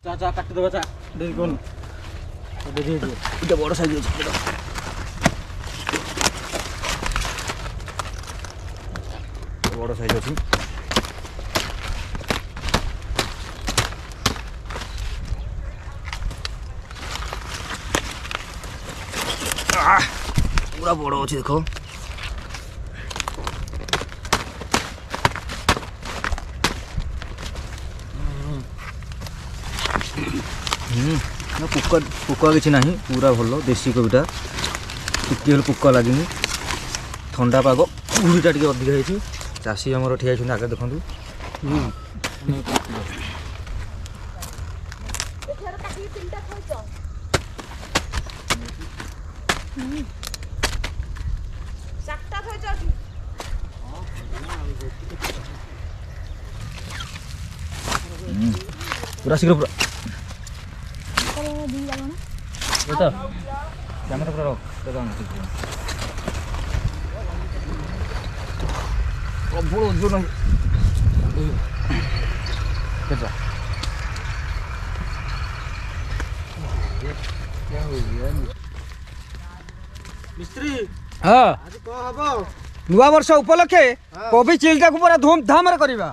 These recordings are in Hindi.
चा चा काट दबा चा देरी कोन दे दे इटा बड़ साइज अछि बड़ साइज अछि पूरा बड़ अछि देखो पुका किसी ना पूरा भल देसी कोबीटा टी पुक लगे ठंडा पाग उड़ीटा टे अधिका होती चाषी आमर ठिया आगे देखूँ पूरा शीघ्र पूरा तो कैमरा पूरा रख बड़ ओजन मिस्त्री हाँ आज कौन हम नुआ वर्ष उपलक्षे कोबी चिल्टा को पूरा धूमधाम रे करिबा।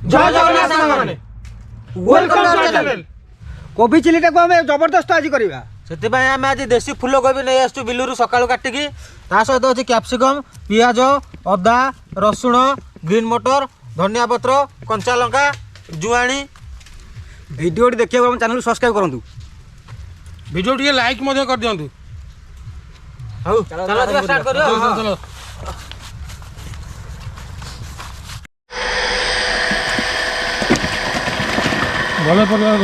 जय जगन्नाथ साथी वेलकम टू आवर चैनल कोबी चिल्टा को हमें जबरदस्त आज करिबा से आम आज देसी फूल कोबी नहीं आसु बिलू सकालू काटिकी ता सहित अच्छे कैप्सिकम पियाज अदा रसुण ग्रीन मटर धनिया पत्र कंचा लंका जुआणी वीडियो देखिए हम चैनल सब्सक्राइब करंतु वीडियो टी लाइक कर दिंतु चलो स्टार्ट करियो चलो भले परिवार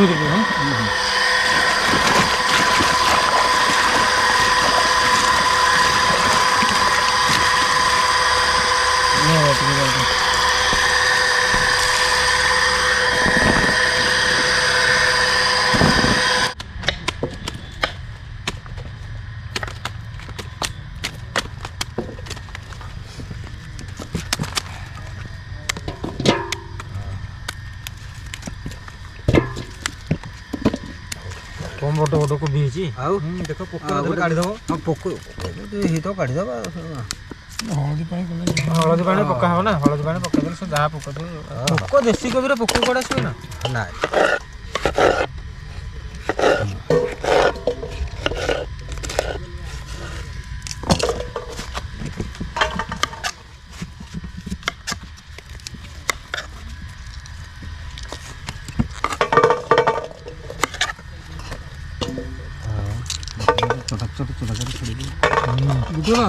कम बड़ बड़ को भी आउ देखो पोक काढ़ी दबो हां पोक हे तो काढी दबा हल्दी पानी हलदी पानी पका हो ना हलदी पानी पका दे से जहा पोक दे पोक देसी कोबी रे पोक कोडा से ना ना बुझो ना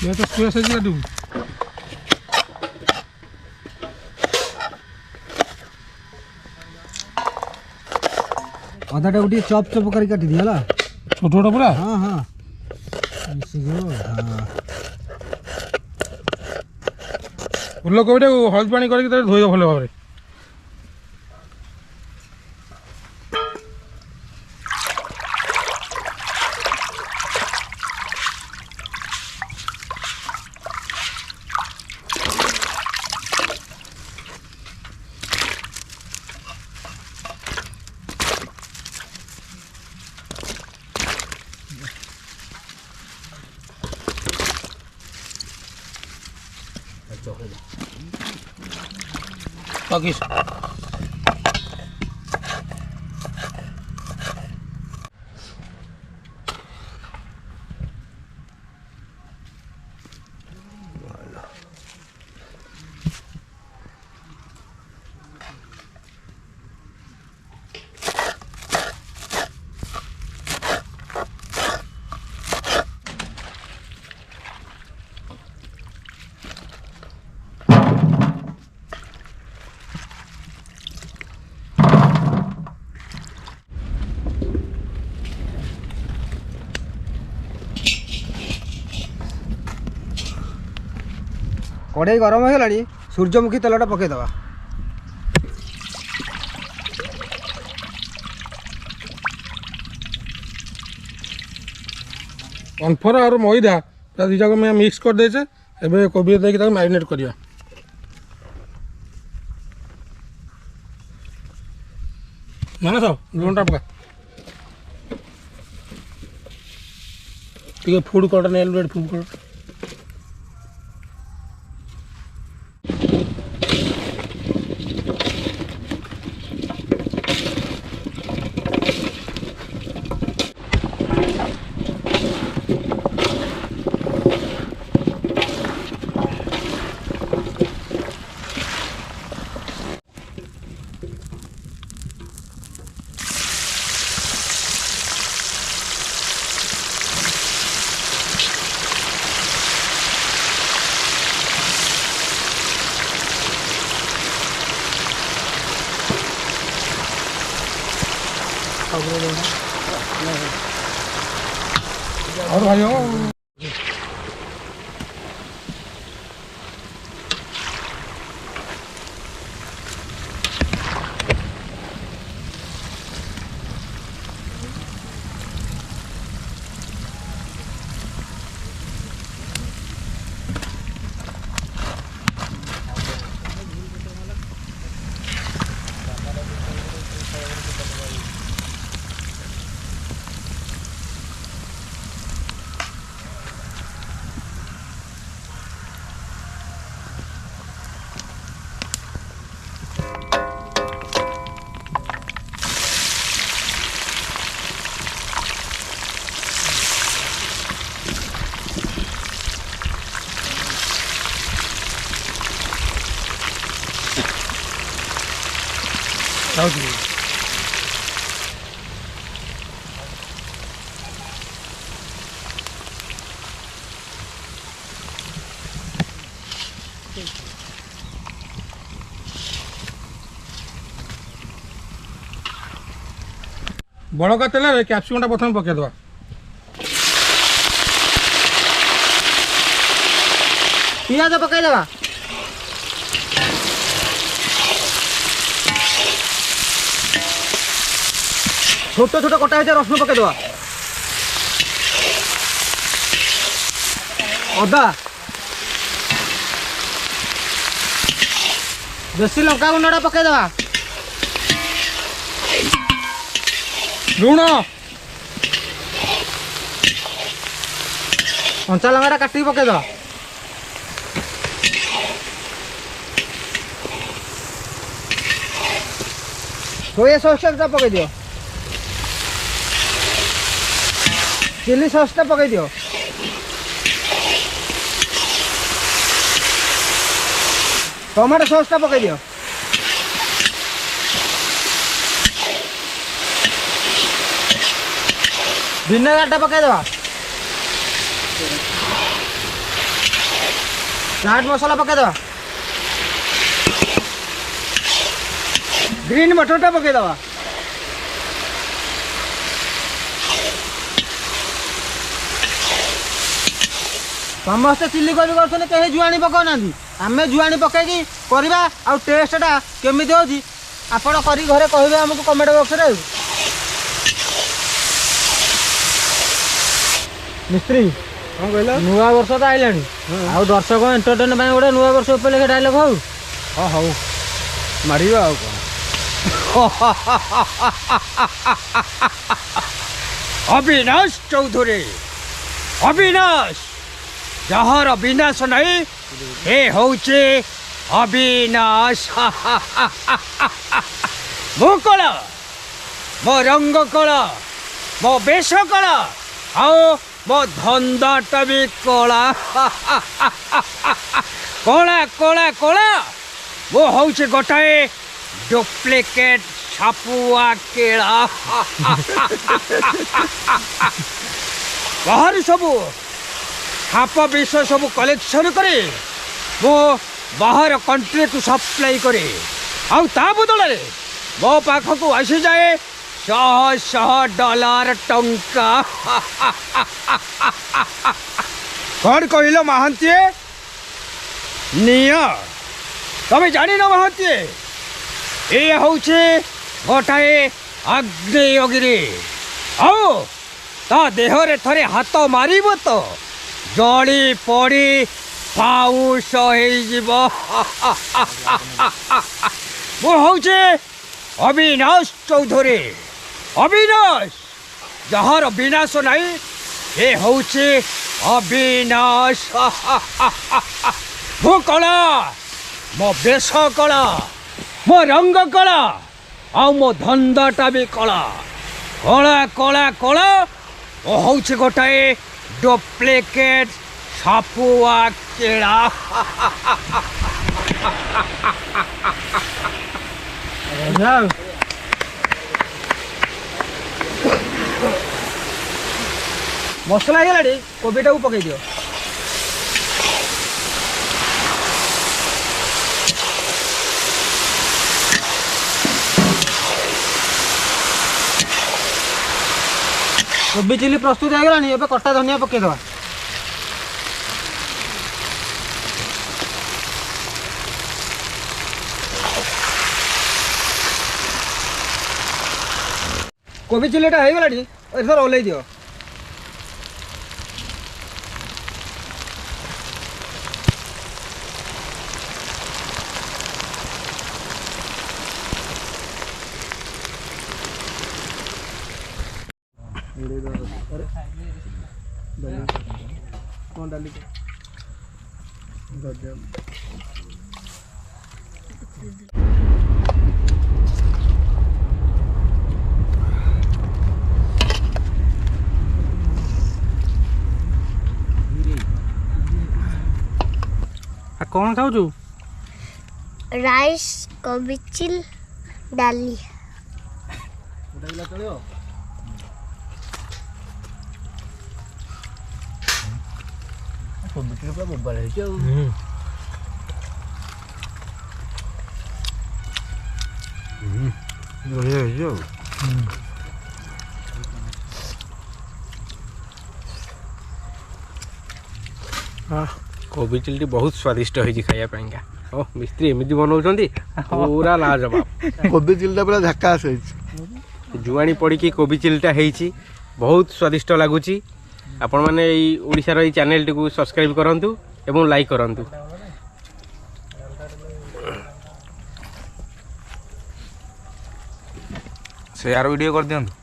ये तो स्क्वायर साइज का दूं अदाटा उठी चॉप चॉप करके काटी दिया ला छोटा छोटा पूरा हां हां हां फूल कोबीटा हल्दी पानी करके धोई भल भाव Bagus. कड़े गरम हो गलानी सूर्यमुखी तेलटा पकेदवा कॉर्नफ्लोर और मैदा दुईटा को मैं मिक्स कर देचे एबे कोबी देके मैरिनेट करिया माना सब लूणटा पका ठीक है food colour nail red food colour और भाइयों बड़का तेल कैप्सिकम प्रथम पकईदे पियाज पकईदवा छोट छोट कटा है रसुण पकईदवा अदा देसी लंका गुंडा पकईदवा लुण कंचा लंका काटिक पकईदवा सोया सॉस पकई दियो चिली सॉस पकई दियो टमाटो सॉस पकई दियो विनेगार पकईदवा चाट मसला पकईदवा ग्रीन मटरटा पकईदवा समस्ते चिल्ली कोबी कर कहीं जुआणी पकाउना आम जुआणी पकईकी करवा आ टेस्टा केमी होची आपण करी घरे कहे आमको कमेंट बॉक्स रे मिस्त्री कौन कहल नुआ वर्ष तो आइला आउ दर्शक एंटरटेन गोटे नुआ वर्ष उपलक्षे डायलॉग हौ हाँ हौ मारिबा आउ अविनाश चौधरी अविनाश जहार विनाश नहीं हे होचे अविनाश मो कला मो रंग कला मो वेश कला आओ मो धंदाटा भी कला कला कला कला मो होचे गोटाए डुप्लिकेट छापुआ केला बाहर सबू हाप विष सब कलेक्शन करे मो बाहर कंट्री को सप्लाई करे आउ ता बदल मो पाख को आसी जाए शह शह डॉलर टंका कौन कहल महांती ନିଅ ତମେ ଜାଣିନ ମହନ୍ତି ଏ ହଉଛି ଗୋଟାଏ ଆଗ୍ନେୟଗିରି ଆଉ ତା ଦେହରେ ଥରେ ହାତ ମାରିବ ତ ଜଳି ପଡ଼ି ପାଉଁଶ ହେଇଯିବ ମୁଁ ହଉଛି ଅବିନାଶ ଚୌଧୁରୀ ଅବିନାଶ ଯାହାର ବିନାଶ ନାହିଁ ଏ ହଉଛି ଅବିନାଶ ମୁଁ କଳା ମୋ ବେଶ କଳା ମୋ ରଙ୍ଗ କଳା ଆଉ ମୋ ଧନ୍ଦାଟା ବି କଳା କଳା କଳା କଳା ଓ ହଉଛି ଗୋଟାଏ ଡୁପ୍ଲିକେଟ୍ ସାପୁଆ କେଳା ମସଲା ହେଇଗଲାଣି କୋବିଟାକୁ ପକେଇ ଦିଅ କୋବି ଚିଲି ପ୍ରସ୍ତୁତ ହେଇଗଲାଣି ଏବେ କଟା ଧନିଆ ପକେଇଦେବା କୋବି ଚିଲିଟା ହେଇଗଲାଣି ଏଥର ଓହ୍ଲେଇ ଦିଅ कौन खाऊ राइस कोबिचिल डाली कोबी चिल्ली बहुत स्वादिष्ट होई खाया पाएंगा ओ मिस्त्री एमती बनाउछंती पूरा लाजवाब कोबी चिल्लीटा पूरा झकास है जुआणी पड़ी की कोबी चिल्लीटा हेइची बहुत स्वादिष्ट लागुची आपण माने एई ओडिसा रो एई चैनल टी को सब्सक्राइब करंतु एवं लाइक करंतु शेयर वीडियो कर दियंतु।